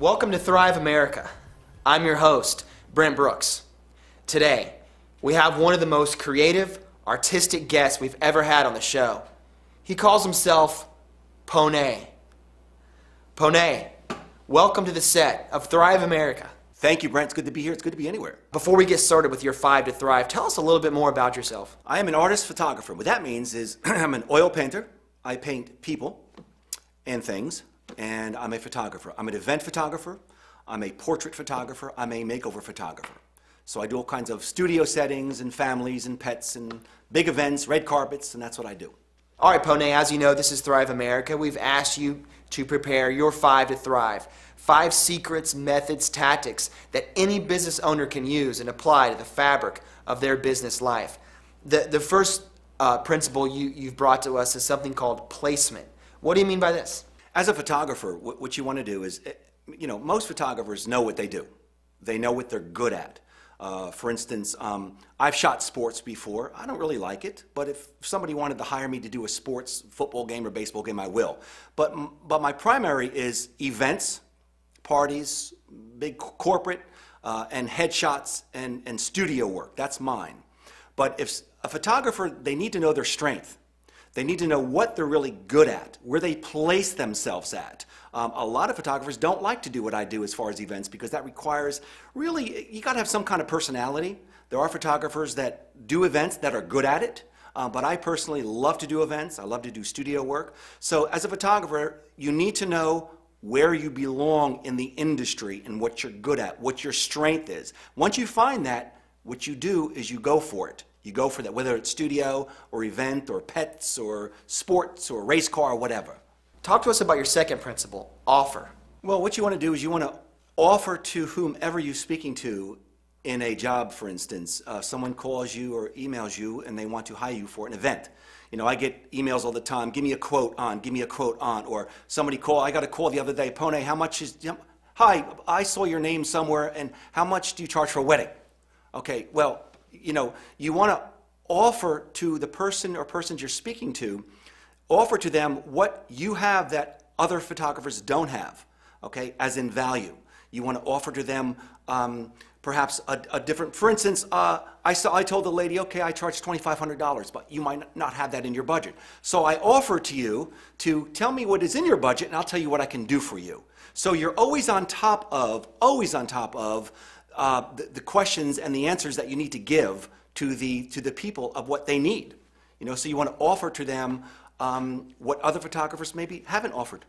Welcome to Thrive America. I'm your host, Brent Brooks. Today, we have one of the most creative, artistic guests we've ever had on the show. He calls himself P.O.A.N.E. P.O.A.N.E, welcome to the set of Thrive America. Thank you, Brent. It's good to be here. It's good to be anywhere. Before we get started with your 5 to Thrive, tell us a little bit more about yourself. I am an artist photographer. What that means is I'm an oil painter. I paint people and things, and I'm a photographer. I'm an event photographer. I'm a portrait photographer. I'm a makeover photographer. So I do all kinds of studio settings and families and pets and big events, red carpets, and that's what I do. All right, P.O.A.N.E, as you know, this is Thrive America. We've asked you to prepare your 5 to Thrive. 5 secrets, methods, tactics that any business owner can use and apply to the fabric of their business life. The first principle you've brought to us is something called placement. What do you mean by this? As a photographer, what you want to do is, most photographers know what they do. They know what they're good at. For instance, I've shot sports before. I don't really like it, but if somebody wanted to hire me to do a sports football game or baseball game, I will. But my primary is events, parties, big corporate, and headshots and studio work. That's mine. But if a photographer, they need to know their strength. They need to know what they're really good at, where they place themselves at. A lot of photographers don't like to do what I do as far as events because that requires, really, you got to have some kind of personality. There are photographers that do events that are good at it, but I personally love to do events. I love to do studio work. So as a photographer, you need to know where you belong in the industry and what you're good at, what your strength is. Once you find that, what you do is you go for it. You go for that, whether it's studio or event or pets or sports or race car or whatever. Talk to us about your second principle, offer. Well, what you want to do is you want to offer to whomever you're speaking to in a job, for instance. Someone calls you or emails you and they want to hire you for an event. I get emails all the time, give me a quote on, or somebody I got a call the other day, P.O.A.N.E, how much is, hi, I saw your name somewhere and how much do you charge for a wedding? Okay, well, you want to offer to the person or persons you're speaking to, offer to them what you have that other photographers don't have, okay, as in value. You want to offer to them perhaps a different, for instance, I told the lady, okay, I charge $2,500, but you might not have that in your budget. So I offer to you to tell me what is in your budget and I'll tell you what I can do for you. So you're always on top of the questions and the answers that you need to give to the people of what they need. So you want to offer to them what other photographers maybe haven't offered.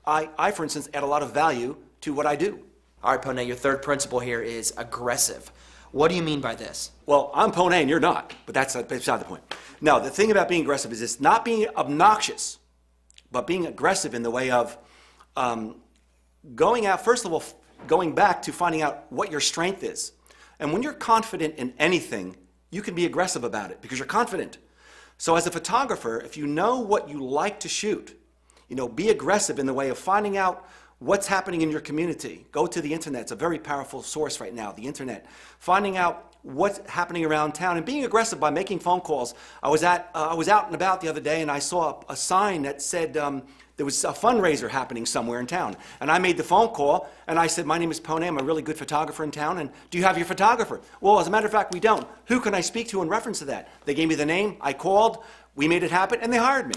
I, for instance, add a lot of value to what I do. All right, P.O.A.N.E, your third principle here is aggressive. What do you mean by this? Well, I'm P.O.A.N.E and you're not, but that's beside the point. No, the thing about being aggressive is it's not being obnoxious, but being aggressive in the way of going out, first of all, going back to finding out what your strength is. And when you're confident in anything, you can be aggressive about it because you're confident. So as a photographer, if you know what you like to shoot, be aggressive in the way of finding out what's happening in your community. Go to the internet. It's a very powerful source right now, the internet. Finding out what's happening around town and being aggressive by making phone calls. I was out and about the other day and I saw a sign that said there was a fundraiser happening somewhere in town. And I made the phone call and I said, my name is P.O.A.N.E, I'm a really good photographer in town, and do you have your photographer? Well, as a matter of fact, we don't. Who can I speak to in reference to that? They gave me the name, I called, we made it happen, and they hired me.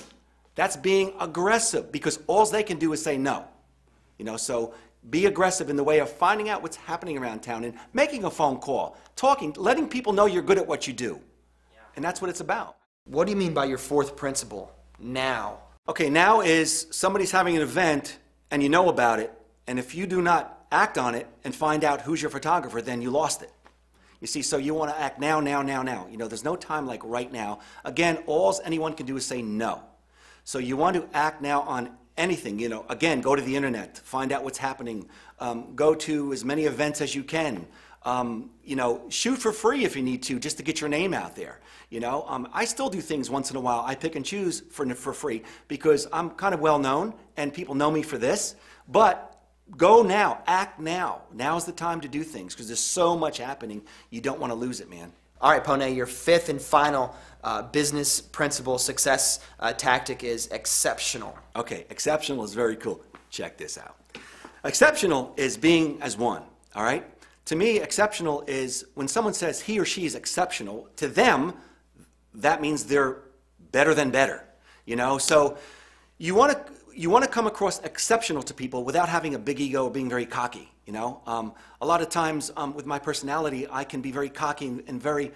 That's being aggressive because all they can do is say no. So be aggressive in the way of finding out what's happening around town and making a phone call, talking, letting people know you're good at what you do. And that's what it's about. What do you mean by your fourth principle, now? Okay, now is somebody's having an event and you know about it, and if you do not act on it and find out who's your photographer, then you lost it. You see, so you want to act now. There's no time like right now. Again, all anyone can do is say no. So you want to act now on anything. Again, go to the internet, find out what's happening, go to as many events as you can. Shoot for free if you need to, just to get your name out there. I still do things once in a while. I pick and choose for free because I'm kind of well known and people know me for this. But go now, act now. Now's the time to do things because there's so much happening. You don't want to lose it, man. All right, P.O.A.N.E, your fifth and final business principle, success tactic is exceptional. Okay, exceptional is very cool. Check this out. Exceptional is being as one, all right? To me, exceptional is when someone says he or she is exceptional, to them, that means they're better than better, you know? So you want to come across exceptional to people without having a big ego or being very cocky, you know? A lot of times with my personality, I can be very cocky and very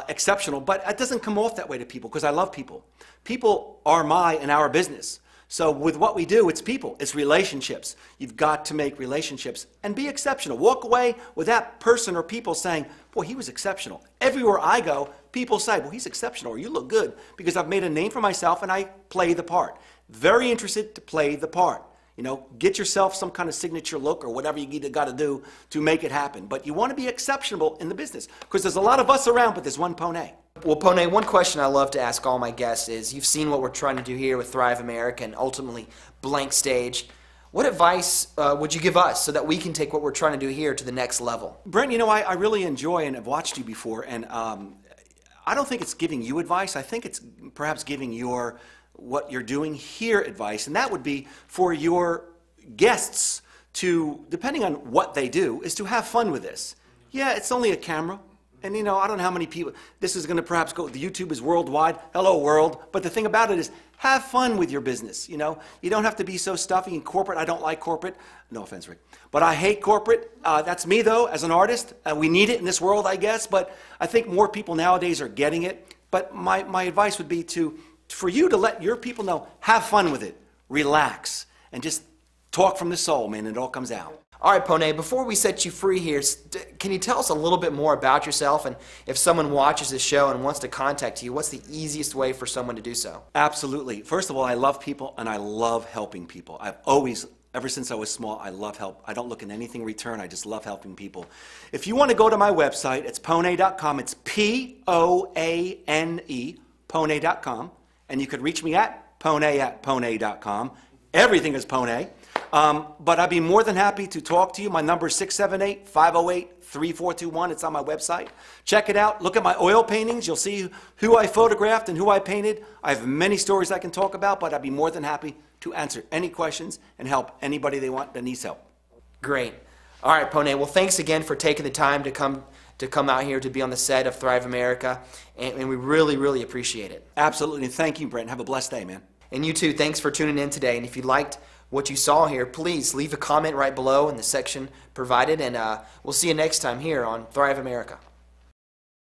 exceptional, but it doesn't come off that way to people because I love people. People are my and our business. So with what we do, it's people, it's relationships. You've got to make relationships and be exceptional. Walk away with that person or people saying, boy, he was exceptional. Everywhere I go, people say, well, he's exceptional, or you look good, because I've made a name for myself and I play the part. Very interested to play the part. You know, get yourself some kind of signature look or whatever you got to do to make it happen. But you want to be exceptional in the business because there's a lot of us around, but there's one P.O.A.N.E. Well, P.O.A.N.E, one question I love to ask all my guests is, you've seen what we're trying to do here with Thrive America and ultimately Blank Stage. What advice would you give us so that we can take what we're trying to do here to the next level? Brent, you know, I really enjoy and have watched you before, and I don't think it's giving you advice. I think it's perhaps giving what you're doing here advice, and that would be for your guests to, depending on what they do, is to have fun with this. Yeah, it's only a camera. And you know, I don't know how many people, this is going to perhaps go, the YouTube is worldwide, hello world, but the thing about it is, have fun with your business, you know. You don't have to be so stuffy and corporate. I don't like corporate, no offense, Rick, but I hate corporate. That's me though, as an artist. We need it in this world, I guess, but I think more people nowadays are getting it. But my advice would be for you to let your people know, have fun with it, relax, and just talk from the soul, man, and it all comes out. All right, P.O.A.N.E, before we set you free here, can you tell us a little bit more about yourself? And if someone watches this show and wants to contact you, what's the easiest way for someone to do so? Absolutely. First of all, I love people and I love helping people. I've always, ever since I was small, I love help. I don't look at anything in return. I just love helping people. If you want to go to my website, it's P.O.A.N.E.com. It's P-O-A-N-E, P.O.A.N.E.com. And you could reach me at P.O.A.N.E@P.O.A.N.E.com. Everything is P.O.A.N.E. But I'd be more than happy to talk to you. My number is 678-508-3421. It's on my website. Check it out. Look at my oil paintings. You'll see who I photographed and who I painted. I have many stories I can talk about, but I'd be more than happy to answer any questions and help anybody they want that needs help. Great. All right, P.O.A.N.E, well, thanks again for taking the time to come out here to be on the set of Thrive America, and we really, really appreciate it. Absolutely. Thank you, Brent. Have a blessed day, man. And you too. Thanks for tuning in today. And if you liked what you saw here, please leave a comment right below in the section provided, and we'll see you next time here on Thrive America.